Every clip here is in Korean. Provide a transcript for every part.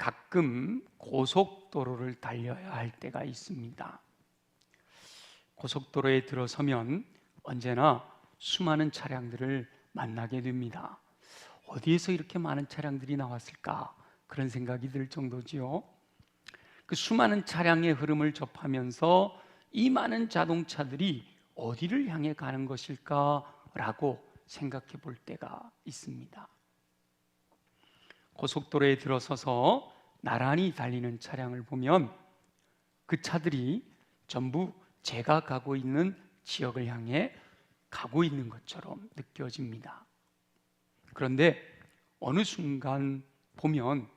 가끔 고속도로를 달려야 할 때가 있습니다. 고속도로에 들어서면 언제나 수많은 차량들을 만나게 됩니다. 어디에서 이렇게 많은 차량들이 나왔을까? 그런 생각이 들 정도지요. 그 수많은 차량의 흐름을 접하면서 이 많은 자동차들이 어디를 향해 가는 것일까라고 생각해 볼 때가 있습니다. 고속도로에 들어서서 나란히 달리는 차량을 보면 그 차들이 전부 제가 가고 있는 지역을 향해 가고 있는 것처럼 느껴집니다. 그런데 어느 순간 보면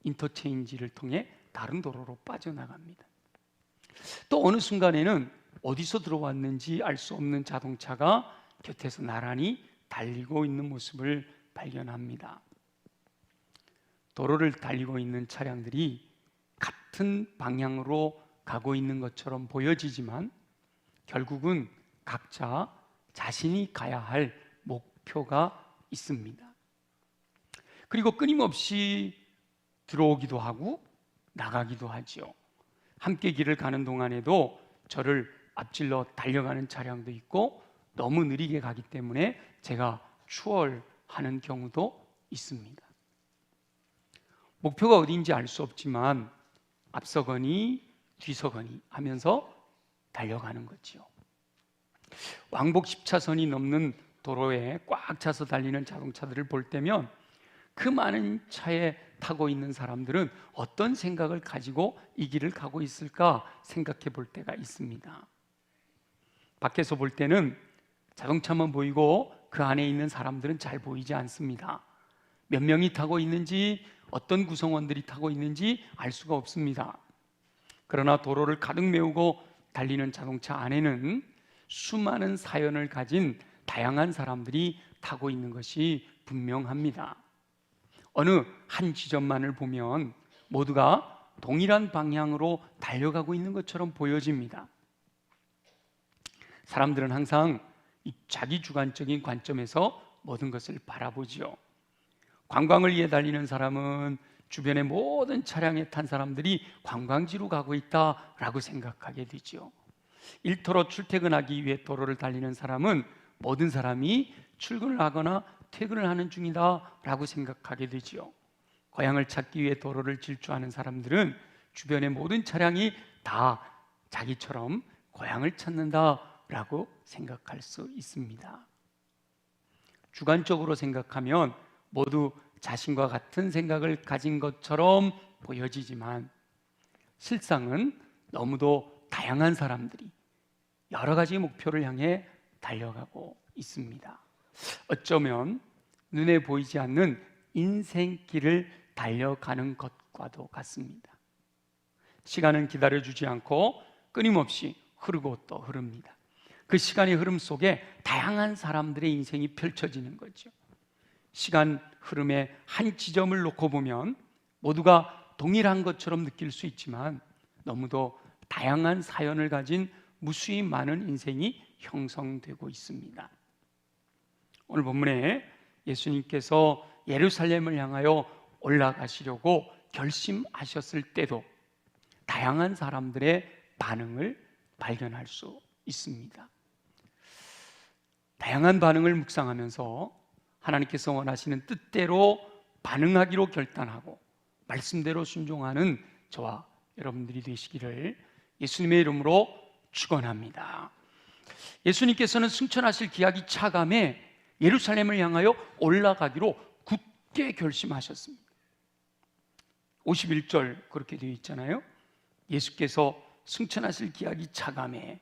인터체인지를 통해 다른 도로로 빠져나갑니다. 또 어느 순간에는 어디서 들어왔는지 알 수 없는 자동차가 곁에서 나란히 달리고 있는 모습을 발견합니다. 도로를 달리고 있는 차량들이 같은 방향으로 가고 있는 것처럼 보여지지만 결국은 각자 자신이 가야 할 목표가 있습니다. 그리고 끊임없이 들어오기도 하고 나가기도 하지요. 함께 길을 가는 동안에도 저를 앞질러 달려가는 차량도 있고 너무 느리게 가기 때문에 제가 추월하는 경우도 있습니다. 목표가 어디인지 알 수 없지만 앞서거니 뒤서거니 하면서 달려가는 거지요. 왕복 10차선이 넘는 도로에 꽉 차서 달리는 자동차들을 볼 때면 그 많은 차에 타고 있는 사람들은 어떤 생각을 가지고 이 길을 가고 있을까 생각해 볼 때가 있습니다. 밖에서 볼 때는 자동차만 보이고 그 안에 있는 사람들은 잘 보이지 않습니다. 몇 명이 타고 있는지 어떤 구성원들이 타고 있는지 알 수가 없습니다. 그러나 도로를 가득 메우고 달리는 자동차 안에는 수많은 사연을 가진 다양한 사람들이 타고 있는 것이 분명합니다. 어느 한 지점만을 보면 모두가 동일한 방향으로 달려가고 있는 것처럼 보여집니다. 사람들은 항상 이 자기 주관적인 관점에서 모든 것을 바라보지요. 관광을 위해 달리는 사람은 주변의 모든 차량에 탄 사람들이 관광지로 가고 있다라고 생각하게 되죠. 일터로 출퇴근하기 위해 도로를 달리는 사람은 모든 사람이 출근을 하거나 퇴근을 하는 중이다라고 생각하게 되죠. 고향을 찾기 위해 도로를 질주하는 사람들은 주변의 모든 차량이 다 자기처럼 고향을 찾는다라고 생각할 수 있습니다. 주관적으로 생각하면 모두 자신과 같은 생각을 가진 것처럼 보여지지만 실상은 너무도 다양한 사람들이 여러 가지 목표를 향해 달려가고 있습니다. 어쩌면 눈에 보이지 않는 인생길을 달려가는 것과도 같습니다. 시간은 기다려주지 않고 끊임없이 흐르고 또 흐릅니다. 그 시간의 흐름 속에 다양한 사람들의 인생이 펼쳐지는 거죠. 시간 흐름의 한 지점을 놓고 보면 모두가 동일한 것처럼 느낄 수 있지만 너무도 다양한 사연을 가진 무수히 많은 인생이 형성되고 있습니다. 오늘 본문에 예수님께서 예루살렘을 향하여 올라가시려고 결심하셨을 때도 다양한 사람들의 반응을 발견할 수 있습니다. 다양한 반응을 묵상하면서 하나님께서 원하시는 뜻대로 반응하기로 결단하고 말씀대로 순종하는 저와 여러분들이 되시기를 예수님의 이름으로 축원합니다. 예수님께서는 승천하실 기약이 차감해 예루살렘을 향하여 올라가기로 굳게 결심하셨습니다. 51절 그렇게 되어 있잖아요. 예수께서 승천하실 기약이 차감해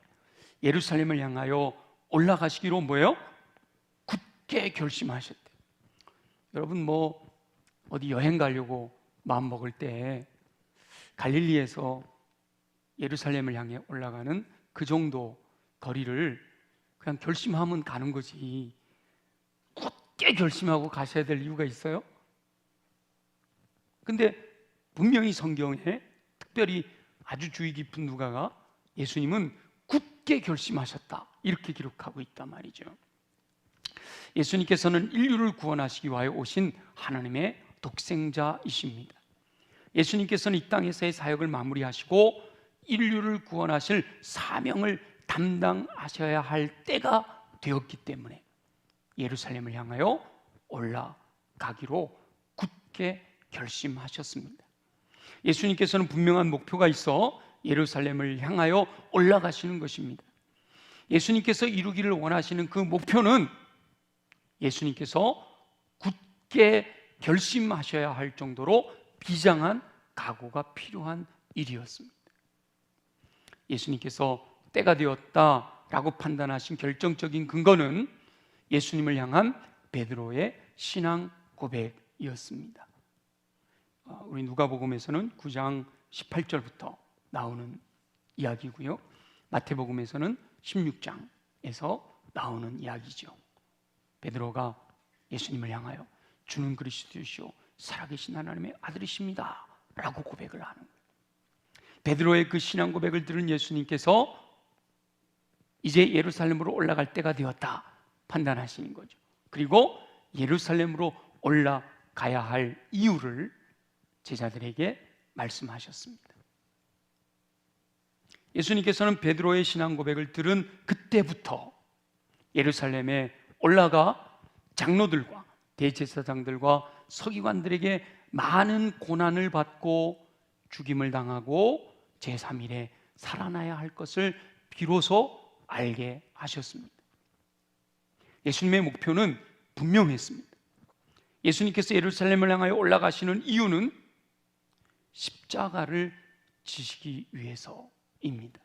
예루살렘을 향하여 올라가시기로 뭐예요? 굳게 결심하셨대요. 여러분 어디 여행 가려고 마음 먹을 때 갈릴리에서 예루살렘을 향해 올라가는 그 정도 거리를 그냥 결심하면 가는 거지 굳게 결심하고 가셔야 될 이유가 있어요? 근데 분명히 성경에 특별히 아주 주의 깊은 누가가 예수님은 굳게 결심하셨다 이렇게 기록하고 있단 말이죠. 예수님께서는 인류를 구원하시기 위하여 오신 하나님의 독생자이십니다. 예수님께서는 이 땅에서의 사역을 마무리하시고 인류를 구원하실 사명을 담당하셔야 할 때가 되었기 때문에 예루살렘을 향하여 올라가기로 굳게 결심하셨습니다. 예수님께서는 분명한 목표가 있어 예루살렘을 향하여 올라가시는 것입니다. 예수님께서 이루기를 원하시는 그 목표는 예수님께서 굳게 결심하셔야 할 정도로 비장한 각오가 필요한 일이었습니다. 예수님께서 때가 되었다라고 판단하신 결정적인 근거는 예수님을 향한 베드로의 신앙 고백이었습니다. 우리 누가복음에서는 9장 18절부터 나오는 이야기고요, 마태복음에서는 16장에서 나오는 이야기죠. 베드로가 예수님을 향하여 주는 그리스도시요 살아계신 하나님의 아들이십니다 라고 고백을 하는 거예요. 베드로의 그 신앙 고백을 들은 예수님께서 이제 예루살렘으로 올라갈 때가 되었다 판단하시는 거죠. 그리고 예루살렘으로 올라가야 할 이유를 제자들에게 말씀하셨습니다. 예수님께서는 베드로의 신앙 고백을 들은 그때부터 예루살렘에 올라가 장로들과 대제사장들과 서기관들에게 많은 고난을 받고 죽임을 당하고 제3일에 살아나야 할 것을 비로소 알게 하셨습니다. 예수님의 목표는 분명했습니다. 예수님께서 예루살렘을 향하여 올라가시는 이유는 십자가를 지시기 위해서입니다.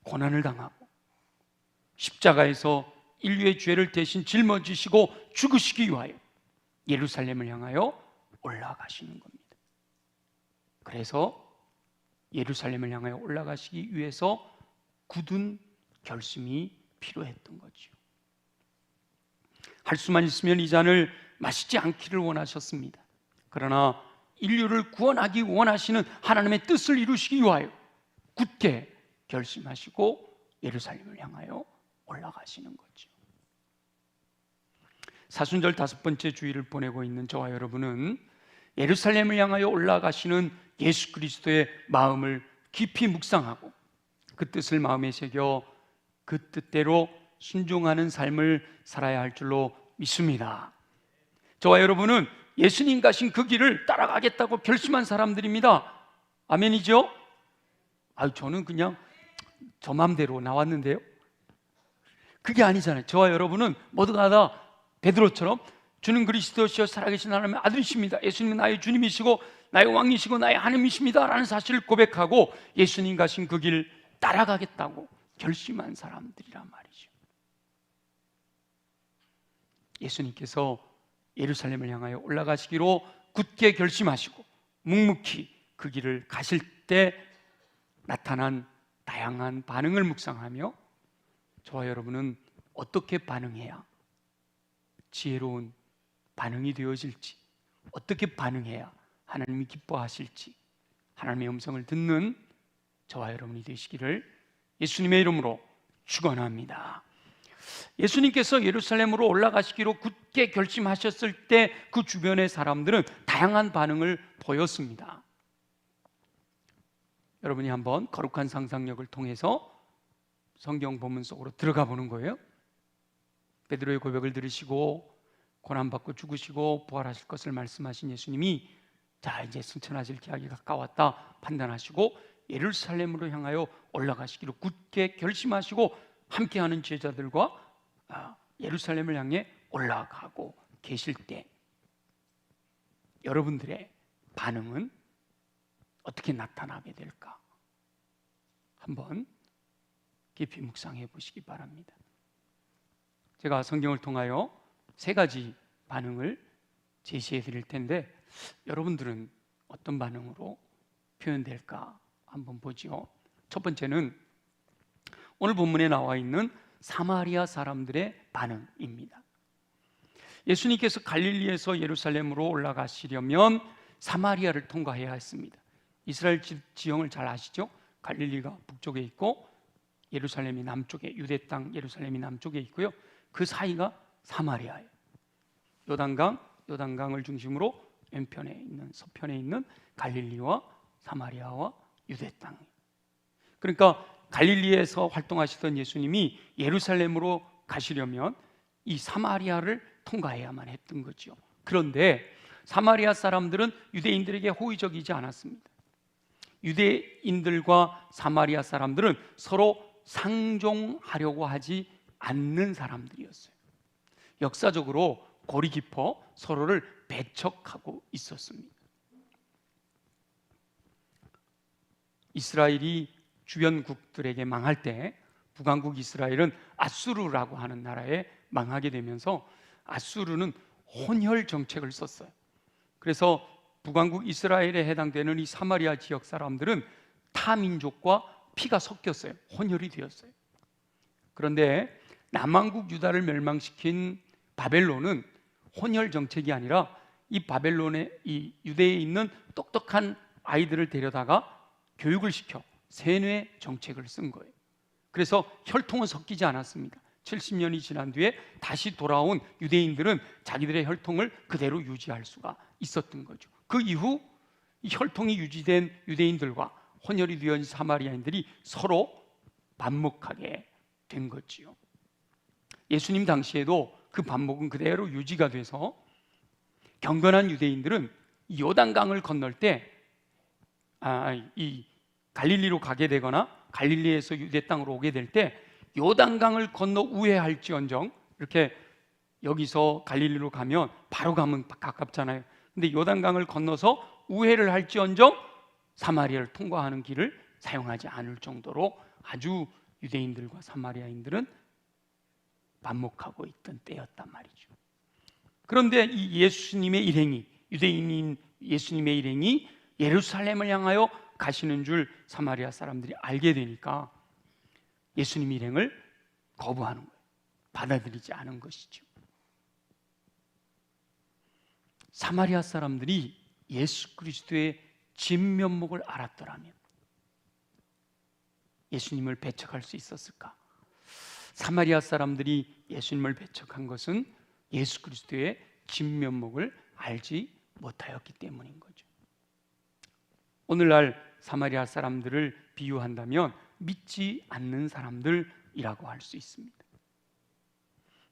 고난을 당하고 십자가에서 인류의 죄를 대신 짊어지시고 죽으시기 위하여 예루살렘을 향하여 올라가시는 겁니다. 그래서 예루살렘을 향하여 올라가시기 위해서 굳은 결심이 필요했던 거죠. 할 수만 있으면 이 잔을 마시지 않기를 원하셨습니다. 그러나 인류를 구원하기 원하시는 하나님의 뜻을 이루시기 위하여 굳게 결심하시고 예루살렘을 향하여 올라가시는 거죠. 사순절 5번째 주일을 보내고 있는 저와 여러분은 예루살렘을 향하여 올라가시는 예수 그리스도의 마음을 깊이 묵상하고 그 뜻을 마음에 새겨 그 뜻대로 순종하는 삶을 살아야 할 줄로 믿습니다. 저와 여러분은 예수님 가신 그 길을 따라가겠다고 결심한 사람들입니다. 아멘이죠? 저는 그냥 저 맘대로 나왔는데요. 그게 아니잖아요. 저와 여러분은 모두가 다 베드로처럼 주는 그리스도시여 살아계신 하나님의 아들이십니다, 예수님은 나의 주님이시고 나의 왕이시고 나의 하나님이십니다 라는 사실을 고백하고 예수님 가신 그 길 따라가겠다고 결심한 사람들이란 말이죠. 예수님께서 예루살렘을 향하여 올라가시기로 굳게 결심하시고 묵묵히 그 길을 가실 때 나타난 다양한 반응을 묵상하며 저와 여러분은 어떻게 반응해야 지혜로운 반응이 되어질지, 어떻게 반응해야 하나님이 기뻐하실지 하나님의 음성을 듣는 저와 여러분이 되시기를 예수님의 이름으로 축원합니다. 예수님께서 예루살렘으로 올라가시기로 굳게 결심하셨을 때 그 주변의 사람들은 다양한 반응을 보였습니다. 여러분이 한번 거룩한 상상력을 통해서 성경 본문 속으로 들어가 보는 거예요. 베드로의 고백을 들으시고 고난받고 죽으시고 부활하실 것을 말씀하신 예수님이 자 이제 승천하실 기약이 가까웠다 판단하시고 예루살렘으로 향하여 올라가시기로 굳게 결심하시고 함께하는 제자들과 예루살렘을 향해 올라가고 계실 때 여러분들의 반응은 어떻게 나타나게 될까? 한번 깊이 묵상해 보시기 바랍니다. 제가 성경을 통하여 3가지 반응을 제시해 드릴 텐데 여러분들은 어떤 반응으로 표현될까 한번 보지요. 첫 번째는 오늘 본문에 나와 있는 사마리아 사람들의 반응입니다. 예수님께서 갈릴리에서 예루살렘으로 올라가시려면 사마리아를 통과해야 했습니다. 이스라엘 지형을 잘 아시죠? 갈릴리가 북쪽에 있고 예루살렘이 남쪽에, 유대 땅 예루살렘이 남쪽에 있고요. 그 사이가 사마리아예요. 요단강을 중심으로 왼편에 있는 서편에 있는 갈릴리와 사마리아와 유대 땅. 그러니까 갈릴리에서 활동하시던 예수님이 예루살렘으로 가시려면 이 사마리아를 통과해야만 했던 거죠. 그런데 사마리아 사람들은 유대인들에게 호의적이지 않았습니다. 유대인들과 사마리아 사람들은 서로 상종하려고 하지 않는 사람들이었어요. 역사적으로 골이 깊어 서로를 배척하고 있었습니다. 이스라엘이 주변국들에게 망할 때 북왕국 이스라엘은 아수르라고 하는 나라에 망하게 되면서 아수르는 혼혈 정책을 썼어요. 그래서 북왕국 이스라엘에 해당되는 이 사마리아 지역 사람들은 타 민족과 피가 섞였어요. 혼혈이 되었어요. 그런데 남왕국 유다를 멸망시킨 바벨론은 혼혈 정책이 아니라 이 바벨론의 이 유대에 있는 똑똑한 아이들을 데려다가 교육을 시켜 세뇌 정책을 쓴 거예요. 그래서 혈통은 섞이지 않았습니다. 70년이 지난 뒤에 다시 돌아온 유대인들은 자기들의 혈통을 그대로 유지할 수가 있었던 거죠. 그 이후 이 혈통이 유지된 유대인들과 혼혈이 되어 사마리아인들이 서로 반목하게 된 거지요. 예수님 당시에도 그 반목은 그대로 유지가 돼서 경건한 유대인들은 요단강을 건널 때 이 갈릴리로 가게 되거나 갈릴리에서 유대 땅으로 오게 될 때 요단강을 건너 우회할지언정, 이렇게 여기서 갈릴리로 가면 바로 가면 가깝잖아요. 근데 요단강을 건너서 우회를 할지언정 사마리아를 통과하는 길을 사용하지 않을 정도로 아주 유대인들과 사마리아인들은 반목하고 있던 때였단 말이죠. 그런데 이 예수님의 일행이, 유대인인 예수님의 일행이 예루살렘을 향하여 가시는 줄 사마리아 사람들이 알게 되니까 예수님 일행을 거부하는 거예요. 받아들이지 않은 것이죠. 사마리아 사람들이 예수 그리스도의 진면목을 알았더라면 예수님을 배척할 수 있었을까? 사마리아 사람들이 예수님을 배척한 것은 예수 그리스도의 진면목을 알지 못하였기 때문인 거죠. 오늘날 사마리아 사람들을 비유한다면 믿지 않는 사람들이라고 할 수 있습니다.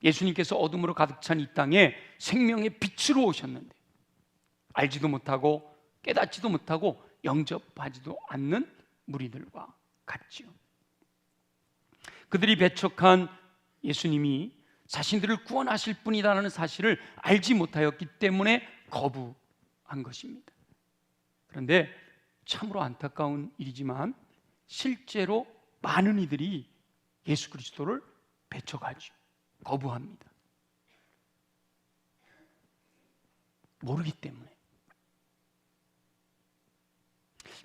예수님께서 어둠으로 가득 찬 이 땅에 생명의 빛으로 오셨는데 알지도 못하고 깨닫지도 못하고 영접하지도 않는 무리들과 같지요. 그들이 배척한 예수님이 자신들을 구원하실 분이라는 사실을 알지 못하였기 때문에 거부한 것입니다. 그런데 참으로 안타까운 일이지만 실제로 많은 이들이 예수 그리스도를 배척하죠. 거부합니다. 모르기 때문에.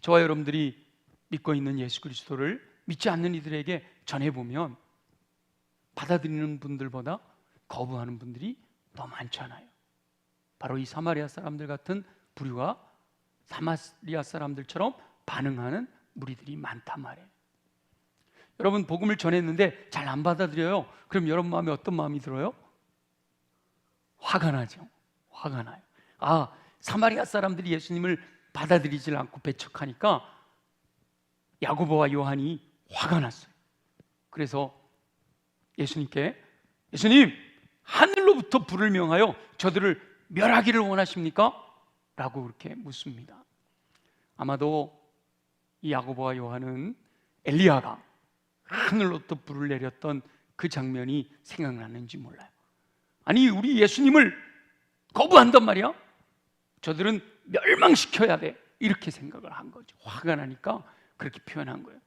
저와 여러분들이 믿고 있는 예수 그리스도를 믿지 않는 이들에게 전해보면 받아들이는 분들보다 거부하는 분들이 더 많잖아요. 바로 이 사마리아 사람들 같은 부류가 사마리아 사람들처럼 반응하는 무리들이 많단 말이에요. 여러분 복음을 전했는데 잘 안 받아들여요. 그럼 여러분 마음에 어떤 마음이 들어요? 화가 나죠. 화가 나요. 사마리아 사람들이 예수님을 받아들이질 않고 배척하니까 야고보와 요한이 화가 났어요. 그래서 예수님께 예수님, 하늘로부터 불을 명하여 저들을 멸하기를 원하십니까? 라고 그렇게 묻습니다. 아마도 이 야고보와 요한은 엘리야가 하늘로부터 불을 내렸던 그 장면이 생각나는지 몰라요. 아니 우리 예수님을 거부한단 말이야? 저들은 멸망시켜야 돼, 이렇게 생각을 한 거죠. 화가 나니까 그렇게 표현한 거예요.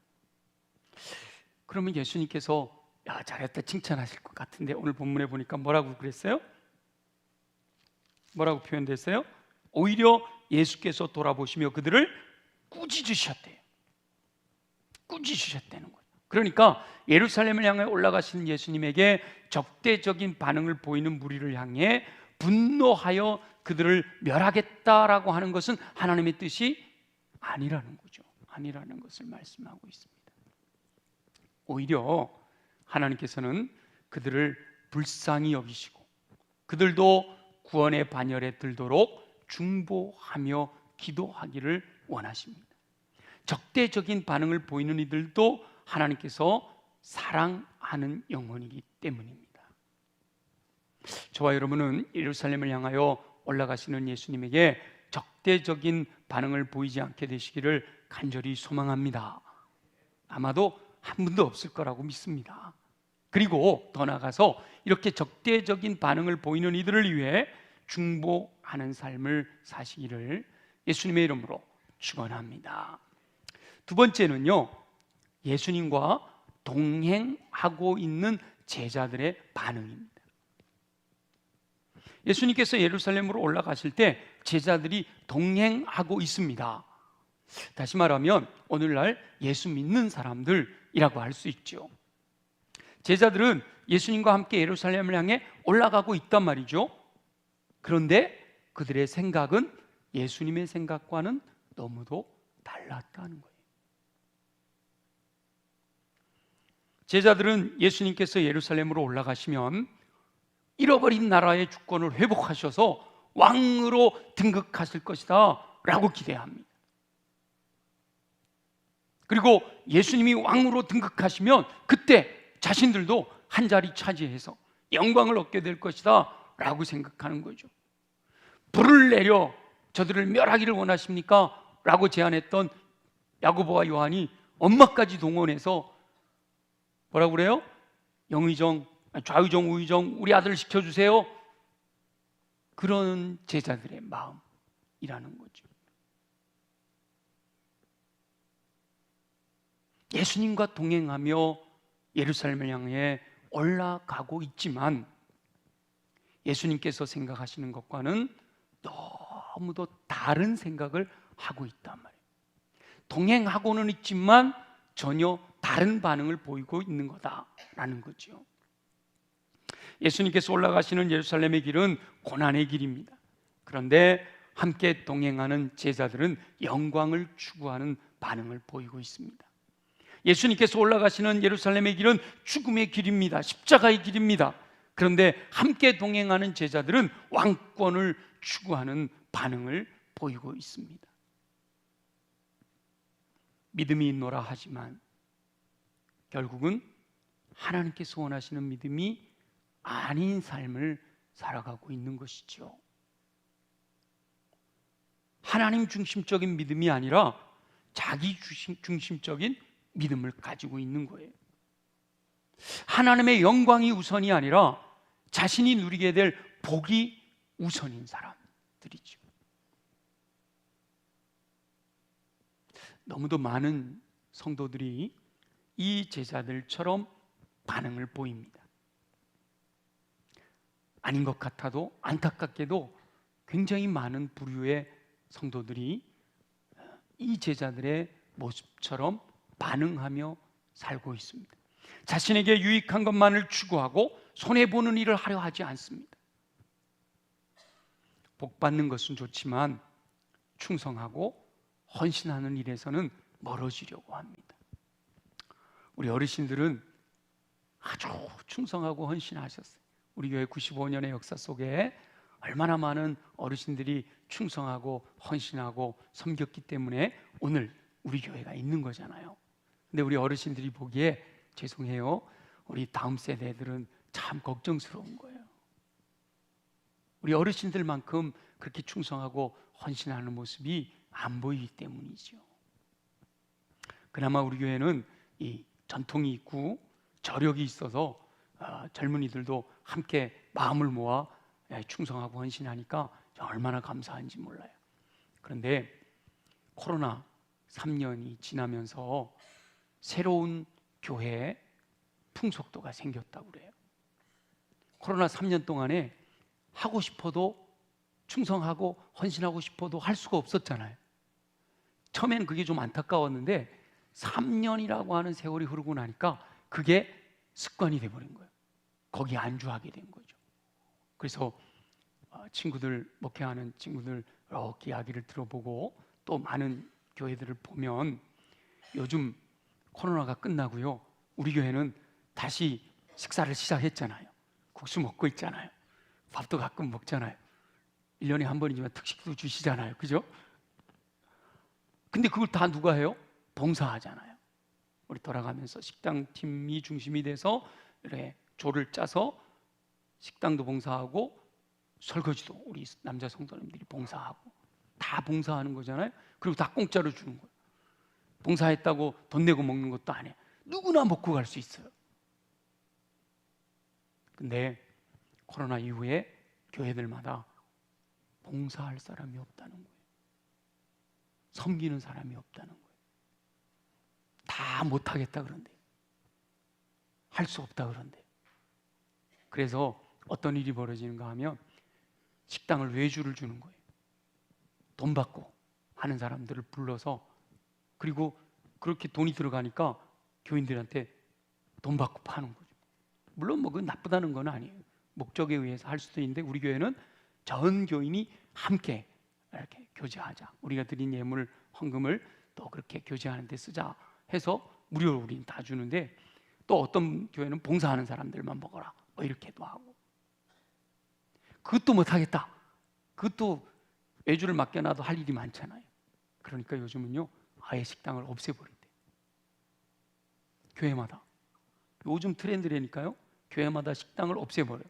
그러면 예수님께서 야 잘했다 칭찬하실 것 같은데 오늘 본문에 보니까 뭐라고 그랬어요? 뭐라고 표현됐어요? 오히려 예수께서 돌아보시며 그들을 꾸짖으셨대요. 꾸짖으셨다는 거예요. 그러니까 예루살렘을 향해 올라가시는 예수님에게 적대적인 반응을 보이는 무리를 향해 분노하여 그들을 멸하겠다라고 하는 것은 하나님의 뜻이 아니라는 거죠. 아니라는 것을 말씀하고 있습니다. 오히려 하나님께서는 그들을 불쌍히 여기시고 그들도 구원의 반열에 들도록 중보하며 기도하기를 원하십니다. 적대적인 반응을 보이는 이들도 하나님께서 사랑하는 영혼이기 때문입니다. 저와 여러분은 예루살렘을 향하여 올라가시는 예수님에게 적대적인 반응을 보이지 않게 되시기를 간절히 소망합니다. 아마도 한 분도 없을 거라고 믿습니다. 그리고 더 나아가서 이렇게 적대적인 반응을 보이는 이들을 위해 중보하는 삶을 사시기를 예수님의 이름으로 축원합니다. 두 번째는요, 예수님과 동행하고 있는 제자들의 반응입니다. 예수님께서 예루살렘으로 올라가실 때 제자들이 동행하고 있습니다. 다시 말하면 오늘날 예수 믿는 사람들이라고 할 수 있죠. 제자들은 예수님과 함께 예루살렘을 향해 올라가고 있단 말이죠. 그런데 그들의 생각은 예수님의 생각과는 너무도 달랐다는 거예요. 제자들은 예수님께서 예루살렘으로 올라가시면 잃어버린 나라의 주권을 회복하셔서 왕으로 등극하실 것이다 라고 기대합니다. 그리고 예수님이 왕으로 등극하시면 그때 자신들도 한 자리 차지해서 영광을 얻게 될 것이다 라고 생각하는 거죠. 불을 내려 저들을 멸하기를 원하십니까? 라고 제안했던 야고보와 요한이 엄마까지 동원해서 뭐라고 그래요? 영의정, 좌의정, 우의정 우리 아들 시켜주세요. 그런 제자들의 마음이라는 거죠. 예수님과 동행하며 예루살렘을 향해 올라가고 있지만 예수님께서 생각하시는 것과는 너무도 다른 생각을 하고 있단 말이에요. 동행하고는 있지만 전혀 다른 반응을 보이고 있는 거다라는 거죠. 예수님께서 올라가시는 예루살렘의 길은 고난의 길입니다. 그런데 함께 동행하는 제자들은 영광을 추구하는 반응을 보이고 있습니다. 예수님께서 올라가시는 예루살렘의 길은 죽음의 길입니다. 십자가의 길입니다. 그런데 함께 동행하는 제자들은 왕권을 추구하는 반응을 보이고 있습니다. 믿음이 있노라 하지만 결국은 하나님께서 원하시는 믿음이 아닌 삶을 살아가고 있는 것이죠. 하나님 중심적인 믿음이 아니라 자기 중심적인 믿음을 가지고 있는 거예요. 하나님의 영광이 우선이 아니라 자신이 누리게 될 복이 우선인 사람들이죠. 너무도 많은 성도들이 이 제자들처럼 반응을 보입니다. 아닌 것 같아도 안타깝게도 굉장히 많은 부류의 성도들이 이 제자들의 모습처럼 반응하며 살고 있습니다. 자신에게 유익한 것만을 추구하고 손해보는 일을 하려 하지 않습니다. 복 받는 것은 좋지만 충성하고 헌신하는 일에서는 멀어지려고 합니다. 우리 어르신들은 아주 충성하고 헌신하셨어요. 우리 교회 95년의 역사 속에 얼마나 많은 어르신들이 충성하고 헌신하고 섬겼기 때문에 오늘 우리 교회가 있는 거잖아요. 근데 우리 어르신들이 보기에 죄송해요, 우리 다음 세대들은 참 걱정스러운 거예요. 우리 어르신들만큼 그렇게 충성하고 헌신하는 모습이 안 보이기 때문이죠. 그나마 우리 교회는 이 전통이 있고 저력이 있어서 젊은이들도 함께 마음을 모아 충성하고 헌신하니까 얼마나 감사한지 몰라요. 그런데 코로나 3년이 지나면서 새로운 교회에 풍속도가 생겼다고 그래요. 코로나 3년 동안에 하고 싶어도 충성하고 헌신하고 싶어도 할 수가 없었잖아요. 처음에는 그게 좀 안타까웠는데 3년이라고 하는 세월이 흐르고 나니까 그게 습관이 돼버린 거예요. 거기에 안주하게 된 거죠. 그래서 친구들, 목회하는 친구들 이렇게 이야기를 들어보고 또 많은 교회들을 보면 요즘 코로나가 끝나고요, 우리 교회는 다시 식사를 시작했잖아요. 국수 먹고 있잖아요. 밥도 가끔 먹잖아요. 1년에 한 번이지만 특식도 주시잖아요. 그죠? 근데 그걸 다 누가 해요? 봉사하잖아요. 우리 돌아가면서 식당팀이 중심이 돼서 이렇게 조를 짜서 식당도 봉사하고 설거지도 우리 남자 성도님들이 봉사하고 다 봉사하는 거잖아요. 그리고 다 공짜로 주는 거예요. 봉사했다고 돈 내고 먹는 것도 아니에요. 누구나 먹고 갈 수 있어요. 근데 코로나 이후에 교회들마다 봉사할 사람이 없다는 거예요. 섬기는 사람이 없다는 거예요. 다 못하겠다 그런데, 할 수 없다 그런데. 그래서 어떤 일이 벌어지는가 하면 식당을 외주를 주는 거예요. 돈 받고 하는 사람들을 불러서, 그리고 그렇게 돈이 들어가니까 교인들한테 돈 받고 파는 거죠. 물론 뭐 그건 나쁘다는 건 아니에요. 목적에 의해서 할 수도 있는데 우리 교회는 전 교인이 함께 이렇게 교제하자, 우리가 드린 예물 헌금을 또 그렇게 교제하는 데 쓰자 해서 무료로 우리는 다 주는데, 또 어떤 교회는 봉사하는 사람들만 먹어라 뭐 이렇게도 하고. 그것도 못하겠다, 그것도 외주를 맡겨놔도 할 일이 많잖아요. 그러니까 요즘은요 아예 식당을 없애버린대. 교회마다. 요즘 트렌드라니까요. 교회마다 식당을 없애버려요.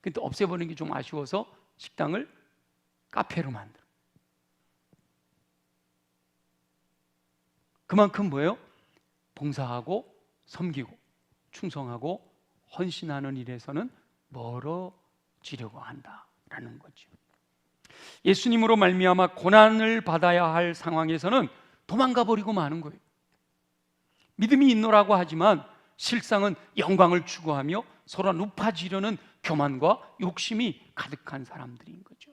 근데 없애버리는 게 좀 아쉬워서 식당을 카페로 만들어. 그만큼 뭐예요? 봉사하고 섬기고 충성하고 헌신하는 일에서는 멀어지려고 한다라는 거죠. 예수님으로 말미암아 고난을 받아야 할 상황에서는 도망가 버리고 마는 거예요. 믿음이 있노라고 하지만 실상은 영광을 추구하며 서로 높아지려는 교만과 욕심이 가득한 사람들인 거죠.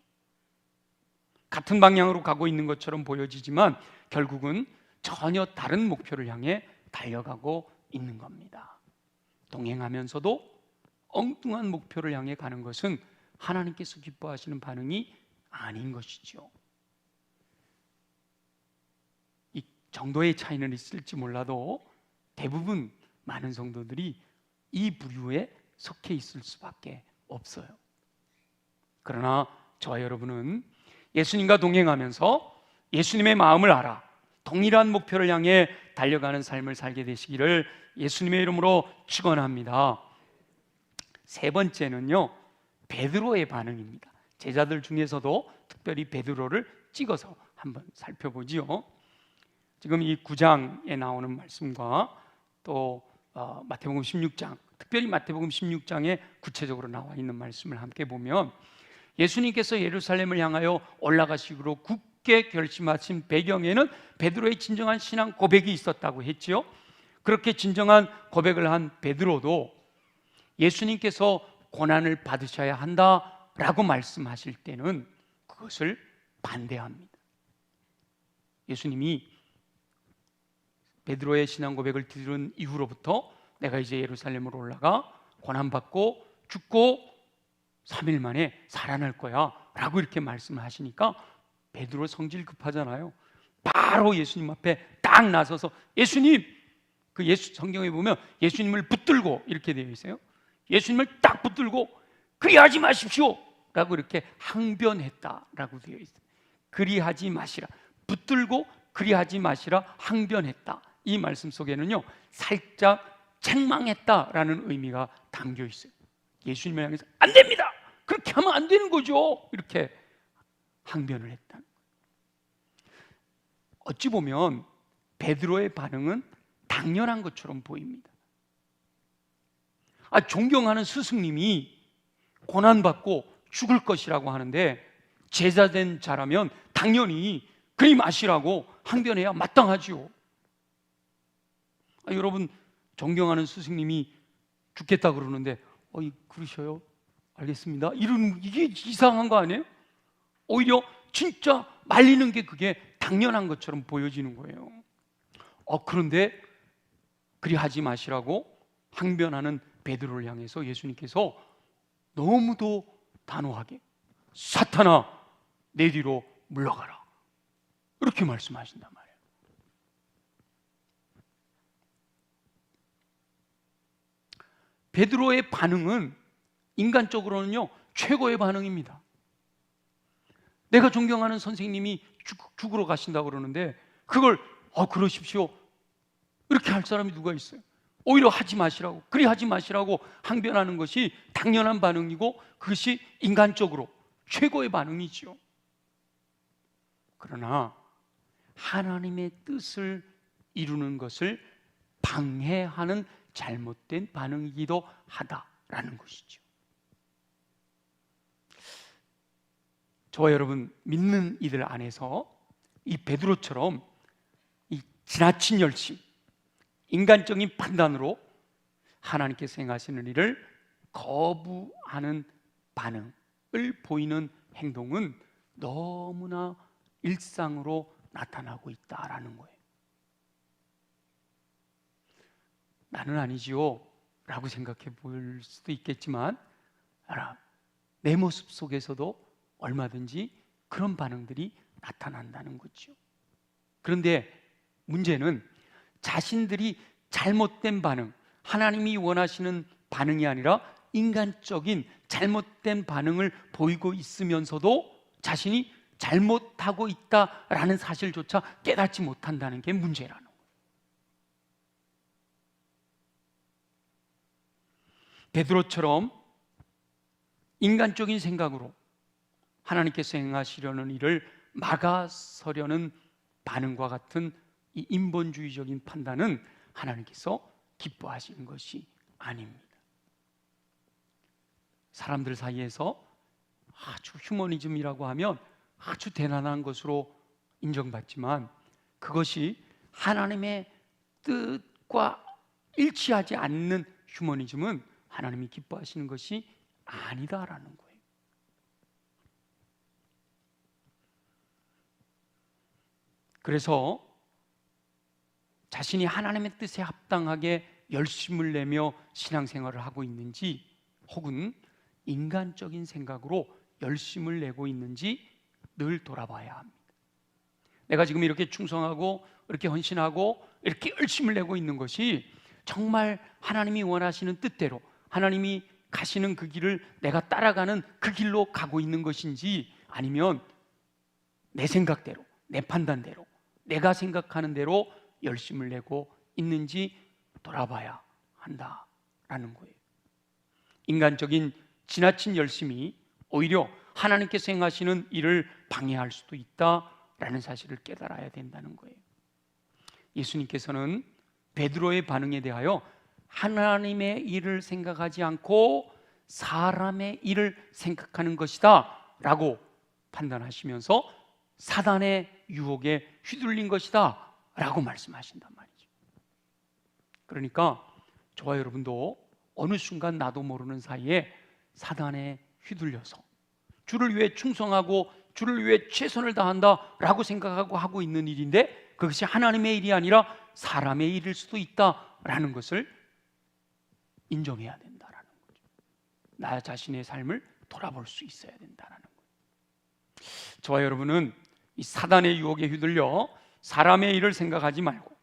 같은 방향으로 가고 있는 것처럼 보여지지만 결국은 전혀 다른 목표를 향해 달려가고 있는 겁니다. 동행하면서도 엉뚱한 목표를 향해 가는 것은 하나님께서 기뻐하시는 반응이 아닌 것이죠. 이 정도의 차이는 있을지 몰라도 대부분 많은 성도들이 이 부류에 속해 있을 수밖에 없어요. 그러나 저와 여러분은 예수님과 동행하면서 예수님의 마음을 알아 동일한 목표를 향해 달려가는 삶을 살게 되시기를 예수님의 이름으로 축원합니다. 세 번째는요, 베드로의 반응입니다. 제자들 중에서도 특별히 베드로를 찍어서 한번 살펴보지요. 지금 이 9장에 나오는 말씀과 또 마태복음 16장, 특별히 마태복음 16장에 구체적으로 나와 있는 말씀을 함께 보면, 예수님께서 예루살렘을 향하여 올라가시기로 굳게 결심하신 배경에는 베드로의 진정한 신앙 고백이 있었다고 했지요. 그렇게 진정한 고백을 한 베드로도 예수님께서 고난을 받으셔야 한다라고 말씀하실 때는 그것을 반대합니다. 예수님이 베드로의 신앙 고백을 들은 이후로부터 내가 이제 예루살렘으로 올라가 고난받고 죽고 3일 만에 살아날 거야 라고 이렇게 말씀을 하시니까 베드로 성질 급하잖아요. 바로 예수님 앞에 딱 나서서 예수님, 그 예수 성경에 보면 예수님을 붙들고 이렇게 되어 있어요. 예수님을 딱 붙들고 그리하지 마십시오 라고 이렇게 항변했다라고 되어 있어요. 그리하지 마시라, 붙들고 그리하지 마시라 항변했다. 이 말씀 속에는요 살짝 책망했다라는 의미가 담겨 있어요. 예수님을 향해서 안 됩니다, 그렇게 하면 안 되는 거죠, 이렇게 항변을 했다. 어찌 보면 베드로의 반응은 당연한 것처럼 보입니다. 존경하는 스승님이 고난받고 죽을 것이라고 하는데 제자된 자라면 당연히 그리 마시라고 항변해야 마땅하지요. 여러분, 존경하는 스승님이 죽겠다 그러는데 그러셔요? 알겠습니다, 이런, 이게 이상한 거 아니에요? 오히려 진짜 말리는 게 그게 당연한 것처럼 보여지는 거예요. 그런데 그리하지 마시라고 항변하는 베드로를 향해서 예수님께서 너무도 단호하게 사탄아 내 뒤로 물러가라 이렇게 말씀하신단 말이에요. 베드로의 반응은 인간적으로는요 최고의 반응입니다. 내가 존경하는 선생님이 죽으러 가신다고 그러는데 그걸 그러십시오 이렇게 할 사람이 누가 있어요? 오히려 하지 마시라고, 그리 하지 마시라고 항변하는 것이 당연한 반응이고 그것이 인간적으로 최고의 반응이지요. 그러나 하나님의 뜻을 이루는 것을 방해하는 잘못된 반응이기도 하다라는 것이죠. 저와 여러분 믿는 이들 안에서 이 베드로처럼 이 지나친 열심, 인간적인 판단으로 하나님께서 행하시는 일을 거부하는 반응을 보이는 행동은 너무나 일상으로 나타나고 있다라는 거예요. 나는 아니지요 라고 생각해 볼 수도 있겠지만 내 모습 속에서도 얼마든지 그런 반응들이 나타난다는 거죠. 그런데 문제는 자신들이 잘못된 반응, 하나님이 원하시는 반응이 아니라 인간적인 잘못된 반응을 보이고 있으면서도 자신이 잘못하고 있다라는 사실조차 깨닫지 못한다는 게 문제라는 거예요. 베드로처럼 인간적인 생각으로 하나님께서 행하시려는 일을 막아서려는 반응과 같은 이 인본주의적인 판단은 하나님께서 기뻐하시는 것이 아닙니다. 사람들 사이에서 아주 휴머니즘이라고 하면 아주 대단한 것으로 인정받지만 그것이 하나님의 뜻과 일치하지 않는 휴머니즘은 하나님이 기뻐하시는 것이 아니다라는 거예요. 그래서 자신이 하나님의 뜻에 합당하게 열심을 내며 신앙생활을 하고 있는지 혹은 인간적인 생각으로 열심을 내고 있는지 늘 돌아봐야 합니다. 내가 지금 이렇게 충성하고 이렇게 헌신하고 이렇게 열심을 내고 있는 것이 정말 하나님이 원하시는 뜻대로 하나님이 가시는 그 길을 내가 따라가는 그 길로 가고 있는 것인지 아니면 내 생각대로 내 판단대로 내가 생각하는 대로 열심을 내고 있는지 돌아봐야 한다라는 거예요. 인간적인 지나친 열심이 오히려 하나님께서 행하시는 일을 방해할 수도 있다라는 사실을 깨달아야 된다는 거예요. 예수님께서는 베드로의 반응에 대하여 하나님의 일을 생각하지 않고 사람의 일을 생각하는 것이다 라고 판단하시면서 사단의 유혹에 휘둘린 것이다 라고 말씀하신단 말이죠. 그러니까 저와 여러분도 어느 순간 나도 모르는 사이에 사단에 휘둘려서 주를 위해 충성하고 주를 위해 최선을 다한다 라고 생각하고 하고 있는 일인데 그것이 하나님의 일이 아니라 사람의 일일 수도 있다라는 것을 인정해야 된다라는 거죠. 나 자신의 삶을 돌아볼 수 있어야 된다라는 거예요. 저와 여러분은 이 사단의 유혹에 휘둘려 사람의 일을 생각하지 말고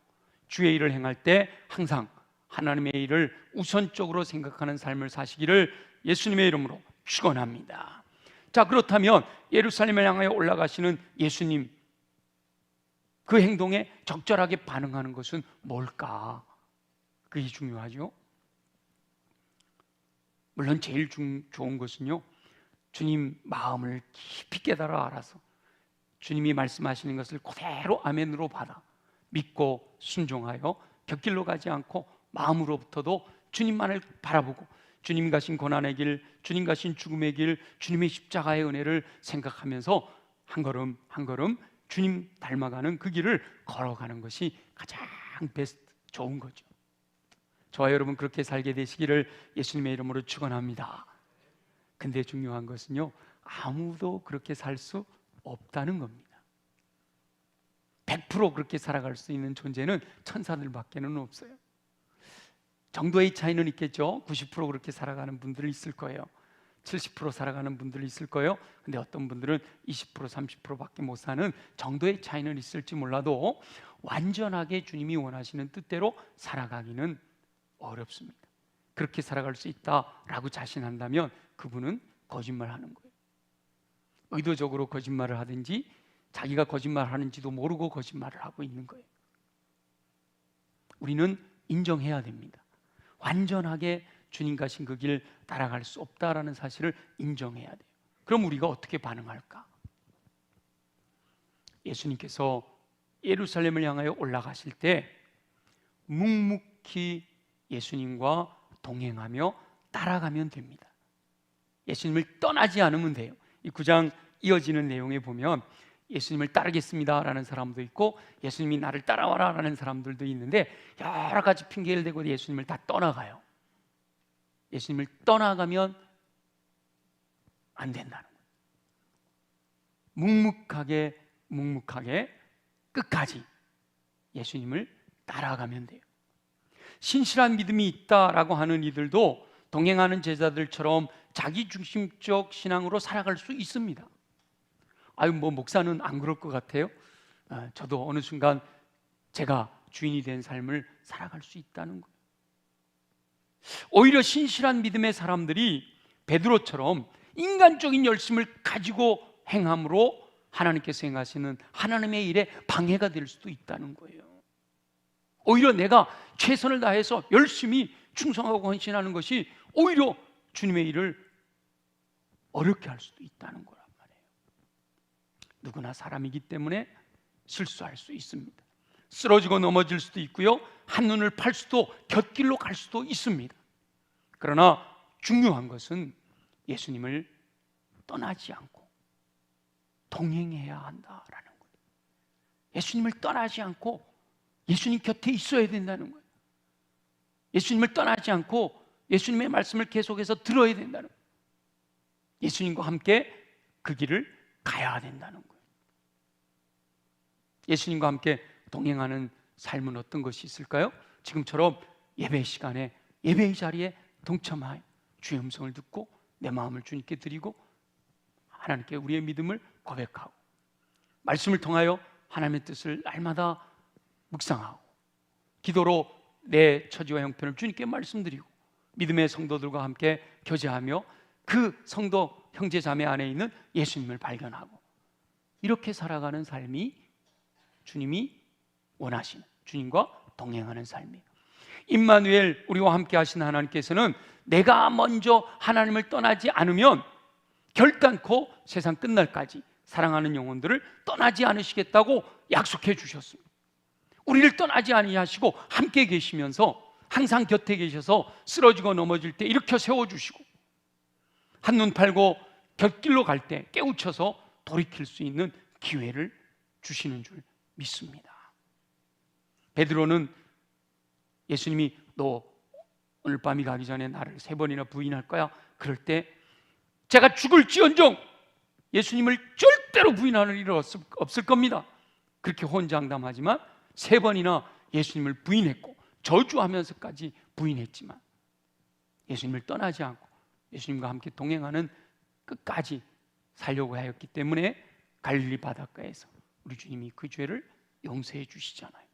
주의 일을 행할 때 항상 하나님의 일을 우선적으로 생각하는 삶을 사시기를 예수님의 이름으로 축원합니다. 자, 그렇다면 예루살렘을 향하여 올라가시는 예수님 그 행동에 적절하게 반응하는 것은 뭘까? 그게 중요하죠. 물론 제일 좋은 것은요, 주님 마음을 깊이 깨달아 알아서 주님이 말씀하시는 것을 그대로 아멘으로 받아 믿고 순종하여 곁길로 가지 않고 마음으로부터도 주님만을 바라보고 주님 가신 고난의 길, 주님 가신 죽음의 길, 주님의 십자가의 은혜를 생각하면서 한 걸음 한 걸음 주님 닮아가는 그 길을 걸어가는 것이 가장 베스트, 좋은 거죠. 저와 여러분 그렇게 살게 되시기를 예수님의 이름으로 축원합니다. 근데 중요한 것은요, 아무도 그렇게 살 수 없다는 겁니다. 100% 그렇게 살아갈 수 있는 존재는 천사들밖에는 없어요. 정도의 차이는 있겠죠. 90% 그렇게 살아가는 분들이 있을 거예요. 70% 살아가는 분들이 있을 거예요. 근데 어떤 분들은 20% 30%밖에 못 사는 정도의 차이는 있을지 몰라도 완전하게 주님이 원하시는 뜻대로 살아가기는 어렵습니다. 그렇게 살아갈 수 있다라고 자신한다면 그분은 거짓말하는 거예요. 의도적으로 거짓말을 하든지 자기가 거짓말하는지도 모르고 거짓말을 하고 있는 거예요. 우리는 인정해야 됩니다. 완전하게 주님 가신 그 길 따라갈 수 없다라는 사실을 인정해야 돼요. 그럼 우리가 어떻게 반응할까? 예수님께서 예루살렘을 향하여 올라가실 때 묵묵히 예수님과 동행하며 따라가면 됩니다. 예수님을 떠나지 않으면 돼요. 이 9장 이어지는 내용에 보면 예수님을 따르겠습니다 라는 사람도 있고 예수님이 나를 따라와라 라는 사람들도 있는데 여러 가지 핑계를 대고 예수님을 다 떠나가요. 예수님을 떠나가면 안 된다는 거예요. 묵묵하게 끝까지 예수님을 따라가면 돼요. 신실한 믿음이 있다라고 하는 이들도 동행하는 제자들처럼 자기중심적 신앙으로 살아갈 수 있습니다. 아유, 뭐 목사는 안 그럴 것 같아요. 저도 어느 순간 제가 주인이 된 삶을 살아갈 수 있다는 거예요. 오히려 신실한 믿음의 사람들이 베드로처럼 인간적인 열심을 가지고 행함으로 하나님께서 행하시는 하나님의 일에 방해가 될 수도 있다는 거예요. 오히려 내가 최선을 다해서 열심히 충성하고 헌신하는 것이 오히려 주님의 일을 어렵게 할 수도 있다는 거란 말이에요. 누구나 사람이기 때문에 실수할 수 있습니다. 쓰러지고 넘어질 수도 있고요, 한눈을 팔 수도 곁길로 갈 수도 있습니다. 그러나 중요한 것은 예수님을 떠나지 않고 동행해야 한다라는 거예요. 예수님을 떠나지 않고 예수님 곁에 있어야 된다는 거예요. 예수님을 떠나지 않고 예수님의 말씀을 계속해서 들어야 된다는 거예요. 예수님과 함께 그 길을 가야 된다는 거예요. 예수님과 함께 동행하는 삶은 어떤 것이 있을까요? 지금처럼 예배 시간에 예배의 자리에 동참하여 주의 음성을 듣고 내 마음을 주님께 드리고 하나님께 우리의 믿음을 고백하고 말씀을 통하여 하나님의 뜻을 날마다 묵상하고 기도로 내 처지와 형편을 주님께 말씀드리고 믿음의 성도들과 함께 교제하며 그 성도 형제 자매 안에 있는 예수님을 발견하고 이렇게 살아가는 삶이 주님이 원하시는, 주님과 동행하는 삶이에요. 임마누엘, 우리와 함께 하신 하나님께서는 내가 먼저 하나님을 떠나지 않으면 결단코 세상 끝날까지 사랑하는 영혼들을 떠나지 않으시겠다고 약속해 주셨습니다. 우리를 떠나지 아니하시고 함께 계시면서 항상 곁에 계셔서 쓰러지고 넘어질 때 일으켜 세워주시고 한눈 팔고 곁길로 갈 때 깨우쳐서 돌이킬 수 있는 기회를 주시는 줄 믿습니다. 베드로는 예수님이 너 오늘 밤이 가기 전에 나를 3번이나 부인할 거야. 그럴 때 제가 죽을지언정 예수님을 절대로 부인하는 일은 없을 겁니다. 그렇게 혼장담하지만 3번이나 예수님을 부인했고 저주하면서까지 부인했지만 예수님을 떠나지 않고 예수님과 함께 동행하는 끝까지 살려고 하였기 때문에 갈릴리 바닷가에서 우리 주님이 그 죄를 용서해 주시잖아요.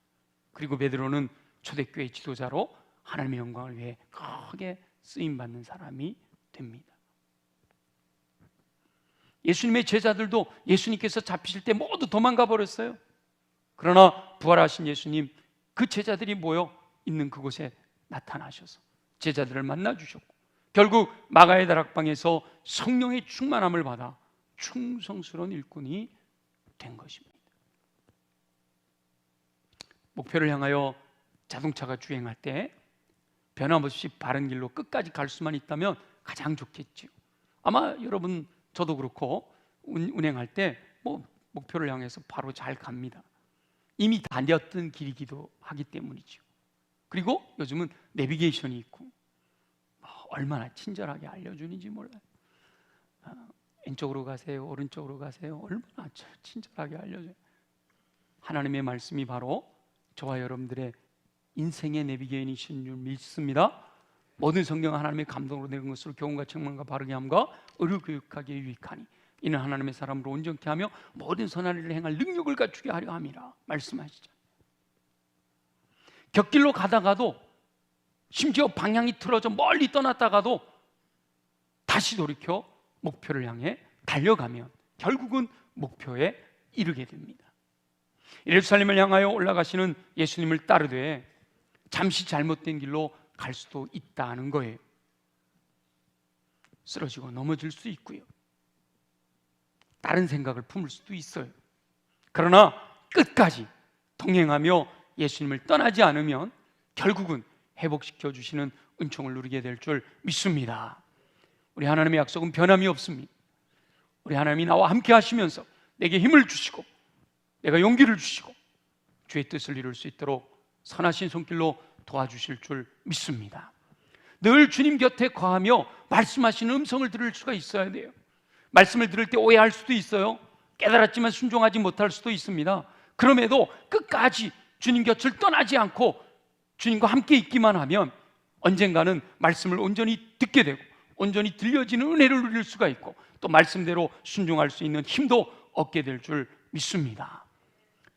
그리고 베드로는 초대교회 지도자로 하나님의 영광을 위해 크게 쓰임받는 사람이 됩니다. 예수님의 제자들도 예수님께서 잡히실 때 모두 도망가 버렸어요. 그러나 부활하신 예수님, 그 제자들이 모여 있는 그곳에 나타나셔서 제자들을 만나주셨고 결국 마가의 다락방에서 성령의 충만함을 받아 충성스러운 일꾼이 된 것입니다. 목표를 향하여 자동차가 주행할 때 변함없이 바른 길로 끝까지 갈 수만 있다면 가장 좋겠죠. 아마 여러분, 저도 그렇고 운행할 때 목표를 향해서 바로 잘 갑니다. 이미 다녔던 길이기도 하기 때문이죠. 그리고 요즘은 내비게이션이 있고 얼마나 친절하게 알려주는지 몰라요. 왼쪽으로 가세요, 오른쪽으로 가세요, 얼마나 친절하게 알려줘요. 하나님의 말씀이 바로 저와 여러분들의 인생의 내비게이션인 줄 믿습니다. 모든 성경 하나님의 감동으로 내린 것으로 교훈과 책망과 바르게 함과 의로 교육하기에 유익하니 이는 하나님의 사람으로 온전케 하며 모든 선한 일을 행할 능력을 갖추게 하려 함이라 말씀하시죠. 곁길로 가다가도 심지어 방향이 틀어져 멀리 떠났다가도 다시 돌이켜 목표를 향해 달려가면 결국은 목표에 이르게 됩니다. 예루살렘을 향하여 올라가시는 예수님을 따르되 잠시 잘못된 길로 갈 수도 있다는 거예요. 쓰러지고 넘어질 수 있고요, 다른 생각을 품을 수도 있어요. 그러나 끝까지 동행하며 예수님을 떠나지 않으면 결국은 회복시켜 주시는 은총을 누리게 될 줄 믿습니다. 우리 하나님의 약속은 변함이 없습니다. 우리 하나님이 나와 함께 하시면서 내게 힘을 주시고 내가 용기를 주시고 주의 뜻을 이룰 수 있도록 선하신 손길로 도와주실 줄 믿습니다. 늘 주님 곁에 거하며 말씀하시는 음성을 들을 수가 있어야 돼요. 말씀을 들을 때 오해할 수도 있어요. 깨달았지만 순종하지 못할 수도 있습니다. 그럼에도 끝까지 주님 곁을 떠나지 않고 주님과 함께 있기만 하면 언젠가는 말씀을 온전히 듣게 되고 온전히 들려지는 은혜를 누릴 수가 있고 또 말씀대로 순종할 수 있는 힘도 얻게 될 줄 믿습니다.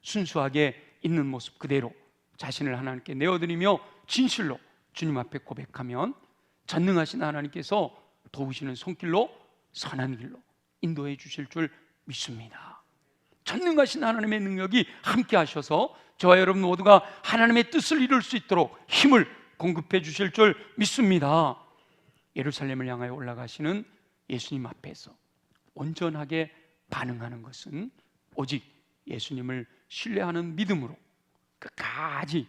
순수하게 있는 모습 그대로 자신을 하나님께 내어드리며 진실로 주님 앞에 고백하면 전능하신 하나님께서 도우시는 손길로 선한 길로 인도해 주실 줄 믿습니다. 전능하신 하나님의 능력이 함께 하셔서 저와 여러분 모두가 하나님의 뜻을 이룰 수 있도록 힘을 공급해 주실 줄 믿습니다. 예루살렘을 향하여 올라가시는 예수님 앞에서 온전하게 반응하는 것은 오직 예수님을 신뢰하는 믿음으로 끝까지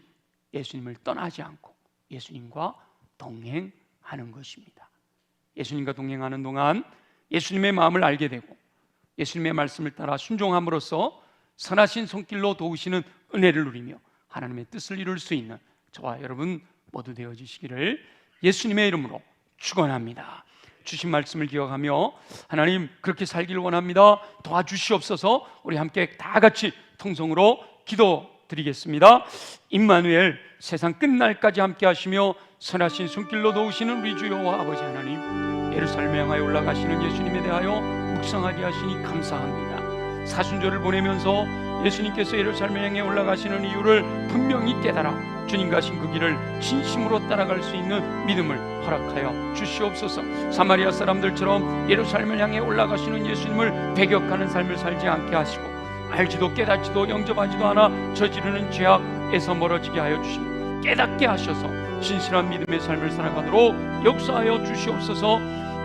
예수님을 떠나지 않고 예수님과 동행하는 것입니다. 예수님과 동행하는 동안 예수님의 마음을 알게 되고 예수님의 말씀을 따라 순종함으로써 선하신 손길로 도우시는 은혜를 누리며 하나님의 뜻을 이룰 수 있는 저와 여러분 모두 되어지시기를 예수님의 이름으로 축원합니다. 주신 말씀을 기억하며 하나님 그렇게 살기를 원합니다. 도와주시옵소서. 우리 함께 다 같이 통성으로 기도드리겠습니다. 임마누엘, 세상 끝날까지 함께 하시며 선하신 손길로 도우시는 우리 주 여호와 아버지 하나님, 예루살렘에 향하여 올라가시는 예수님에 대하여 묵상하게 하시니 감사합니다. 사순절을 보내면서 예수님께서 예루살렘에 향해 올라가시는 이유를 분명히 깨달아 주님 가신 그 길을 진심으로 따라갈 수 있는 믿음을 허락하여 주시옵소서. 사마리아 사람들처럼 예루살렘을 향해 올라가시는 예수님을 배격하는 삶을 살지 않게 하시고 알지도 깨닫지도 영접하지도 않아 저지르는 죄악에서 멀어지게 하여 주시고 깨닫게 하셔서 진실한 믿음의 삶을 살아가도록 역사하여 주시옵소서.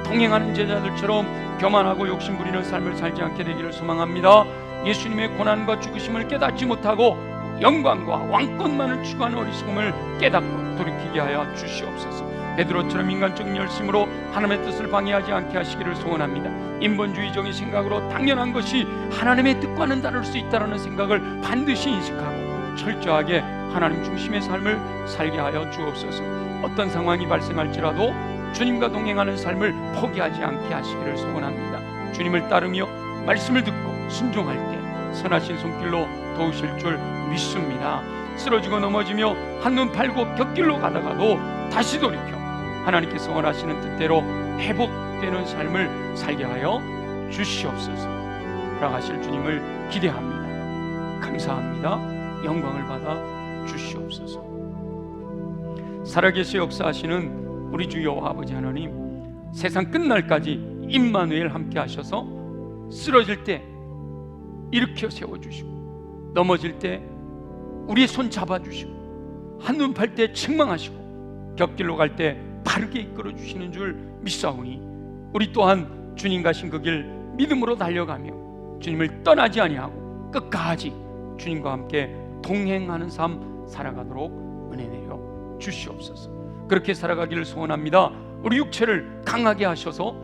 동행하는 제자들처럼 교만하고 욕심부리는 삶을 살지 않게 되기를 소망합니다. 예수님의 고난과 죽으심을 깨닫지 못하고 영광과 왕권만을 추구하는 어리석음을 깨닫고 돌이키게 하여 주시옵소서. 베드로처럼 인간적인 열심으로 하나님의 뜻을 방해하지 않게 하시기를 소원합니다. 인본주의적인 생각으로 당연한 것이 하나님의 뜻과는 다를 수 있다는 생각을 반드시 인식하고 철저하게 하나님 중심의 삶을 살게 하여 주옵소서. 어떤 상황이 발생할지라도 주님과 동행하는 삶을 포기하지 않게 하시기를 소원합니다. 주님을 따르며 말씀을 듣고 순종할 때 선하신 손길로 도우실 줄 믿습니다. 쓰러지고 넘어지며 한눈 팔고 곁길로 가다가도 다시 돌이켜 하나님께서 원하시는 뜻대로 회복되는 삶을 살게 하여 주시옵소서. 돌아가실 주님을 기대합니다. 감사합니다. 영광을 받아 주시옵소서. 살아계시 역사하시는 우리 주 여호와 아버지 하나님, 세상 끝날까지 임마누엘 함께 하셔서 쓰러질 때 일으켜 세워주시고 넘어질 때 우리의 손 잡아주시고 한눈 팔 때 책망하시고 곁길로 갈 때 바르게 이끌어 주시는 줄 믿사오니 우리 또한 주님 가신 그 길 믿음으로 달려가며 주님을 떠나지 아니하고 끝까지 주님과 함께 동행하는 삶 살아가도록 은혜 내려 주시옵소서. 그렇게 살아가기를 소원합니다. 우리 육체를 강하게 하셔서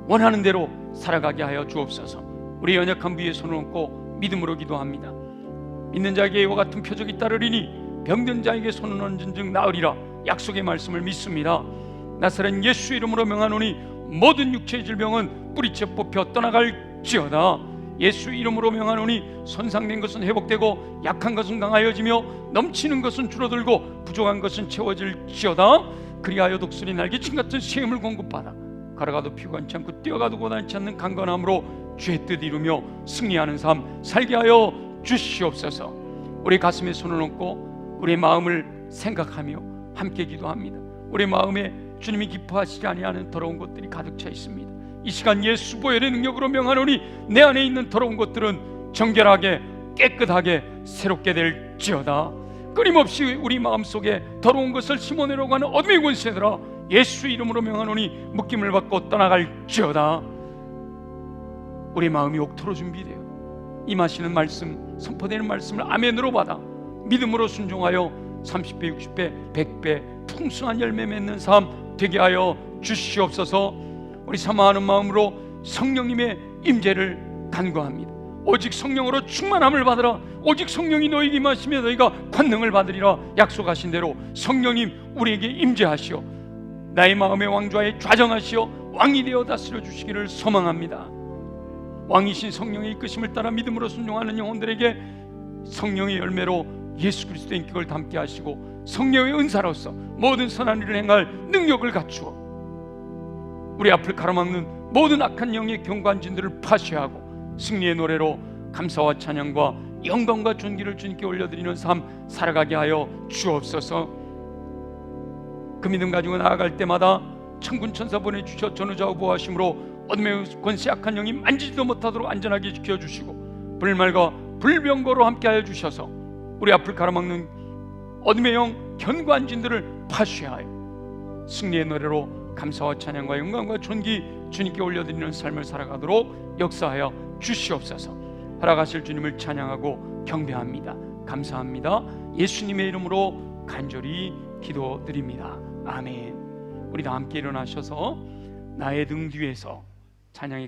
원하는 대로 살아가게 하여 주옵소서. 우리 연약한 부위에 손을 얹고 믿음으로 기도합니다. 믿는 자에게 이와 같은 표적이 따르리니 병든 자에게 손을 얹은 즉 나으리라 약속의 말씀을 믿습니다. 나사렛 예수 이름으로 명하노니 모든 육체의 질병은 뿌리째 뽑혀 떠나갈지어다. 예수 이름으로 명하노니 손상된 것은 회복되고 약한 것은 강하여지며 넘치는 것은 줄어들고 부족한 것은 채워질지어다. 그리하여 독수리 날개친 같은 새 힘을 공급받아 걸어가도 피곤치 않고 뛰어가도 고단치 않는 강건함으로 주의 뜻 이루며 승리하는 삶 살게 하여 주시옵소서. 우리 가슴에 손을 얹고 우리의 마음을 생각하며 함께 기도합니다. 우리 마음에 주님이 기뻐하시지 아니하는 더러운 것들이 가득 차 있습니다. 이 시간 예수 보혈의 능력으로 명하노니 내 안에 있는 더러운 것들은 정결하게 깨끗하게 새롭게 될지어다. 끊임없이 우리 마음속에 더러운 것을 심어내려고 하는 어둠의 권세들아, 예수 이름으로 명하노니 묶임을 받고 떠나갈지어다. 우리 마음이 옥토로 준비되어 임하시는 말씀, 선포되는 말씀을 아멘으로 받아 믿음으로 순종하여 30배, 60배, 100배 풍성한 열매 맺는 삶 되게 하여 주시옵소서. 우리 사모하는 마음으로 성령님의 임재를 간구합니다. 오직 성령으로 충만함을 받으라. 오직 성령이 너희에게 임하시며 너희가 권능을 받으리라. 약속하신 대로 성령님 우리에게 임재하시오. 나의 마음의 왕좌에 좌정하시어 왕이 되어 다스려 주시기를 소망합니다. 왕이신 성령의 이끄심을 따라 믿음으로 순종하는 영혼들에게 성령의 열매로 예수 그리스도의 인격을 담게 하시고 성령의 은사로서 모든 선한 일을 행할 능력을 갖추어 우리 앞을 가로막는 모든 악한 영의 경관진들을 파쇄하고 승리의 노래로 감사와 찬양과 영광과 존귀를 주님께 올려드리는 삶 살아가게 하여 주옵소서. 그 믿음 가지고 나아갈 때마다 천군 천사 보내주셔 전우좌우 보호하심으로 어둠의 권세 악한 영이 만지지도 못하도록 안전하게 지켜주시고 불말과 불병거로 함께하여 주셔서 우리 앞을 가로막는 어둠의 영 견관진들을 파쇄하여 승리의 노래로 감사와 찬양과 영광과 존귀 주님께 올려드리는 삶을 살아가도록 역사하여 주시옵소서. 허락하실 주님을 찬양하고 경배합니다. 감사합니다. 예수님의 이름으로 간절히 기도드립니다. 아멘. 우리 다 함께 일어나셔서 나의 등 뒤에서 찬양의